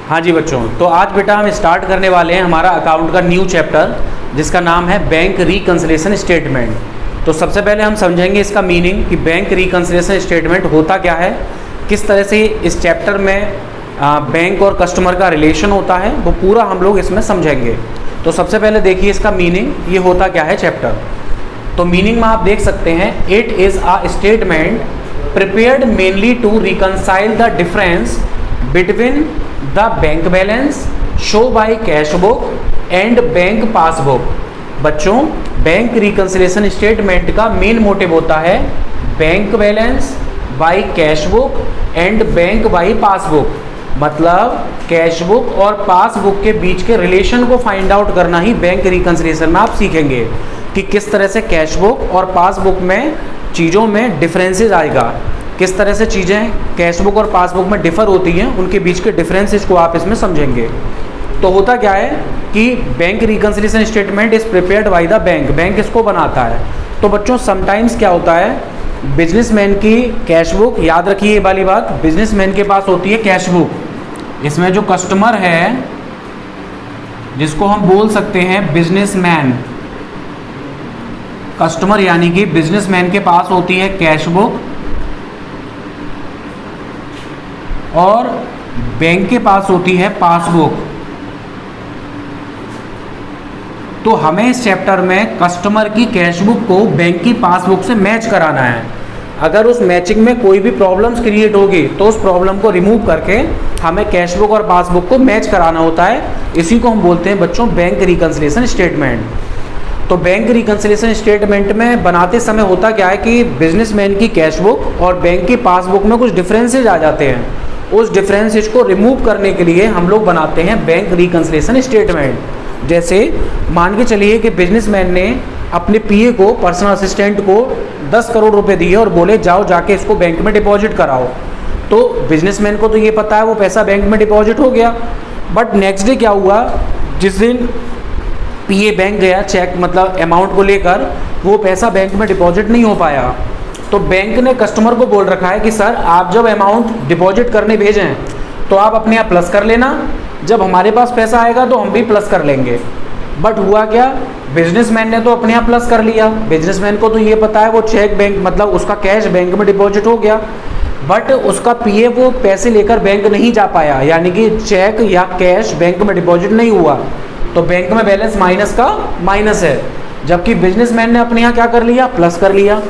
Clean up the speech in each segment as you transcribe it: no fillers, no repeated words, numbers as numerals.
हाँ जी बच्चों, तो आज बेटा हम स्टार्ट करने वाले हैं हमारा अकाउंट का न्यू चैप्टर जिसका नाम है बैंक रिकंसिलिएशन स्टेटमेंट। तो सबसे पहले हम समझेंगे इसका मीनिंग कि बैंक रिकंसिलिएशन स्टेटमेंट होता क्या है, किस तरह से इस चैप्टर में बैंक और कस्टमर का रिलेशन होता है, वो पूरा हम लोग इसमें समझेंगे। तो सबसे पहले देखिए इसका मीनिंग, ये होता क्या है चैप्टर। तो मीनिंग में आप देख सकते हैं, it is a statement prepared mainly to reconcile the difference between the bank balance show by cash book and bank passbook. बच्चों, बैंक रिकंसिलिएशन स्टेटमेंट का मेन मोटिव होता है bank balance by cash book and bank by passbook, मतलब cash book और passbook के बीच के relation को फाइंड आउट करना ही बैंक रिकंसिलिएशन में आप सीखेंगे कि किस तरह से कैश बुक और पासबुक में चीज़ों में डिफरेंसेस आएगा, किस तरह से चीज़ें कैश बुक और पासबुक में डिफ़र होती हैं, उनके बीच के डिफरेंसेस को आप इसमें समझेंगे। तो होता क्या है कि bank reconciliation statement is prepared by the bank, bank इसको बनाता है। तो बच्चों समटाइम्स क्या होता है, बिजनेसमैन की कैश बुक, याद रखिए ये वाली बात, बिजनेसमैन के पास होती है कैश बुक, इसमें जो कस्टमर है जिसको हम बोल सकते हैं बिजनेसमैन, कस्टमर यानी कि बिजनेसमैन के पास होती है कैश बुक और बैंक के पास होती है पासबुक। तो हमें इस चैप्टर में कस्टमर की कैश बुक को बैंक की पासबुक से मैच कराना है। अगर उस मैचिंग में कोई भी प्रॉब्लम्स क्रिएट होगी तो उस प्रॉब्लम को रिमूव करके हमें कैश बुक और पासबुक को मैच कराना होता है। इसी को हम बोलते हैं बच्चों बैंक रिकंसिलिएशन स्टेटमेंट। तो बैंक रिकंसिलिएशन स्टेटमेंट में बनाते समय होता क्या है कि बिजनेसमैन की कैश बुक और बैंक की पासबुक में कुछ डिफरेंसेज आ जाते हैं। उस डिफरेंसेज को रिमूव करने के लिए हम लोग बनाते हैं बैंक रिकंसिलिएशन स्टेटमेंट। जैसे मान के चलिए कि बिजनेसमैन ने अपने पीए को, पर्सनल असिस्टेंट को 10 करोड़ रुपए दिए और बोले जाओ जाके इसको बैंक में डिपॉजिट कराओ। तो बिजनेसमैन को तो ये पता है वो पैसा बैंक में डिपॉजिट हो गया, बट नेक्स्ट डे क्या हुआ, जिस दिन पीए बैंक गया चेक मतलब अमाउंट को लेकर, वो पैसा बैंक में डिपॉजिट नहीं हो पाया। तो बैंक ने कस्टमर को बोल रखा है कि सर आप जब अमाउंट डिपॉजिट करने भेजें तो आप अपने यहाँ प्लस कर लेना, जब हमारे पास पैसा आएगा तो हम भी प्लस कर लेंगे। बट हुआ क्या, बिजनेसमैन ने तो अपने यहाँ प्लस कर लिया, बिजनेसमैन को तो ये पता है वो चेक बैंक मतलब उसका कैश बैंक में डिपॉजिट हो गया, बट उसका पीए वो पैसे लेकर बैंक नहीं जा पाया, यानी कि चेक या कैश बैंक में डिपॉजिट नहीं हुआ। तो बैंक में बैलेंस माइनस का माइनस है, जबकि बिजनेसमैन ने अपने यहाँ क्या कर लिया, प्लस कर लिया।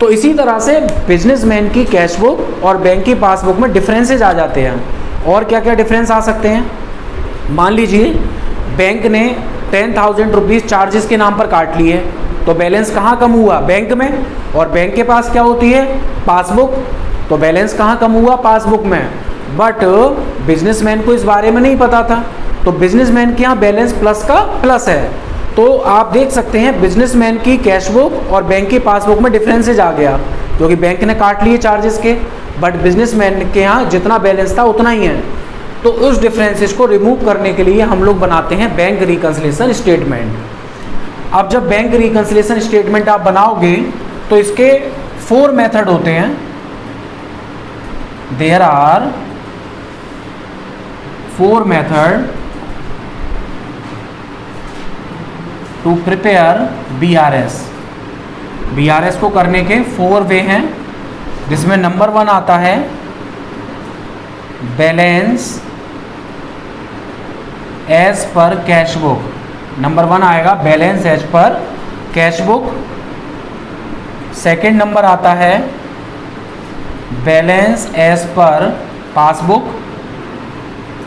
तो इसी तरह से बिजनेसमैन की कैश बुक और बैंक की पासबुक में डिफरेंसेज आ जाते हैं। और क्या क्या डिफरेंस आ सकते हैं, मान लीजिए बैंक ने 10,000 रुपीज़ चार्जेस के नाम पर काट लिए, तो बैलेंस कहाँ कम हुआ, बैंक में, और बैंक के पास क्या होती है, पासबुक, तो बैलेंस कहाँ कम हुआ, पासबुक में। बट बिजनेसमैन को इस बारे में नहीं पता था, तो बिजनेसमैन के यहाँ बैलेंस प्लस का प्लस है। तो आप देख सकते हैं बिजनेसमैन की कैश बुक और बैंक की पासबुक में डिफरेंसेज आ गया, क्योंकि बैंक ने काट लिए चार्जेस के, बट बिजनेसमैन के यहाँ जितना बैलेंस था उतना ही है। तो उस डिफरेंसेस को रिमूव करने के लिए हम लोग बनाते हैं बैंक रिकंसिलिएशन स्टेटमेंट। अब जब बैंक रिकंसिलिएशन स्टेटमेंट आप बनाओगे तो इसके 4 मेथड होते हैं। There are 4 method to prepare BRS। BRS को करने के 4 वे हैं, जिसमें नंबर 1 आता है balance as per cash book. Number 1 आएगा balance as per cash book. Second number आता है बैलेंस एज पर पासबुक।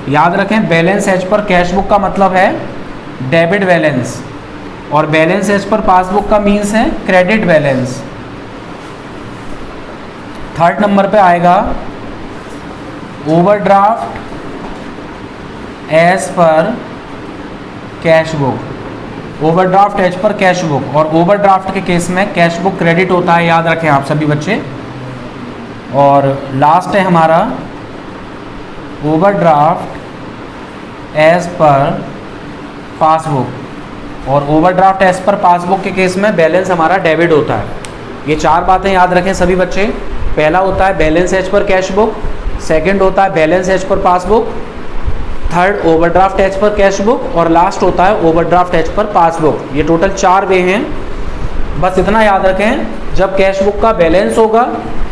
याद रखें balance as per cash book का मतलब है डेबिट बैलेंस और बैलेंस एज पर पासबुक का मीन्स है क्रेडिट बैलेंस। थर्ड नंबर पे आएगा overdraft as per cash book. Overdraft as per cash book, और ओवरड्राफ्ट के केस में कैश बुक क्रेडिट होता है, याद रखें आप सभी बच्चे। और लास्ट है हमारा ओवरड्राफ्ट एज पर पासबुक, और ओवरड्राफ्ट एज पर पासबुक के केस में बैलेंस हमारा डेबिट होता है। ये 4 बातें याद रखें सभी बच्चे। पहला होता है balance as per cash book, second होता है balance as per passbook, third overdraft as per cash book, और लास्ट होता है ओवरड्राफ्ट एज पर पासबुक। ये टोटल 4 वे हैं। बस इतना याद रखें, जब कैश बुक का बैलेंस होगा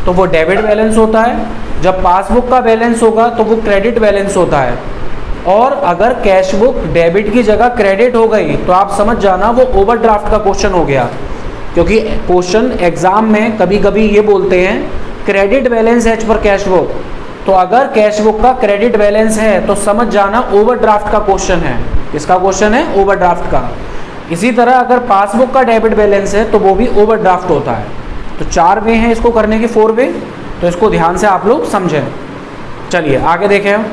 तो वो डेबिट बैलेंस होता है, जब पासबुक का बैलेंस होगा तो वो क्रेडिट बैलेंस होता है। और अगर कैश बुक डेबिट की जगह क्रेडिट हो गई तो आप समझ जाना वो ओवरड्राफ्ट का क्वेश्चन हो गया, क्योंकि क्वेश्चन एग्जाम में कभी कभी ये बोलते हैं credit balance as per cash book, तो अगर कैश बुक का क्रेडिट बैलेंस है तो समझ जाना ओवरड्राफ्ट का क्वेश्चन है। किसका क्वेश्चन है? ओवरड्राफ्ट का। इसी तरह अगर पासबुक का डेबिट बैलेंस है तो वो भी ओवरड्राफ्ट होता है। तो 4 वे हैं इसको करने के, 4 वे, तो इसको ध्यान से आप लोग समझें। चलिए आगे देखें।